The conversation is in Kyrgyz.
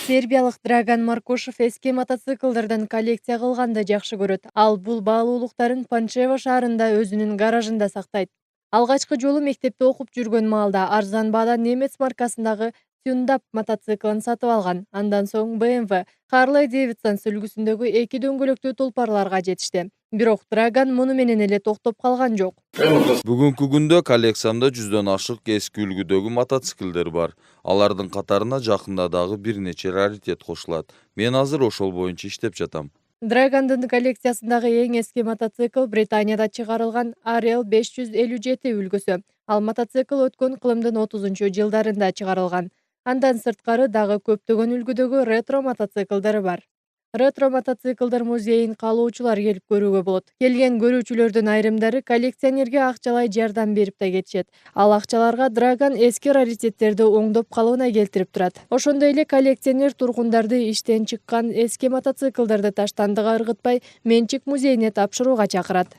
Сербиялык Драган Маркушев эски мотоциклдерден коллекция кылганды жакшы көрөт. Ал бул баалуулуктарын Панчево шаарында өзүнүн гаражында сактайт. Алгачкы жолу мектепте окуп жүргөн маалда арзан баада немец маркасындагы Тюндап мотоциклын сатып алган. Андан соң BMW Harley Davidson сүлгүсүндөгү 2 дөңгөлөктүү тулпарларга жетишти. Бирок Драган муну менен эле токтоп калган жок. Бүгүнкү күндө коллекциямда 100дөн ашык эски үлгүдөгү мотоциклдер бар. Алардын катарына жакында дагы бир нече раритет кошулат. Мен азыр ошол боюнча иштеп жатам. Драгандын коллекциясындагы эң эски мотоцикл Британияда чыгарылган RL 557 үлгүсү. Ал мотоцикл өткөн кылымдын 30-жылдарында чыгарылган. Андан сырткары дагы көптөгөн үлгүдөгү ретро мотоциклдер бар. Ретро мотоциклдер музейин каалоочулар келип көрүүгө болот. Келген көрүүчүлөрдүн айрымдары коллекционерге акчалай жардам берип да кетишет. Ал акчаларга Драган эски раритеттерди оңдоп калыбына келтирип турат. Ошондой эле коллекционер тургундарды иштен чыккан эски мотоциклдерди таштандыга ыргытпай менчик музейине тапшырууга чакырат.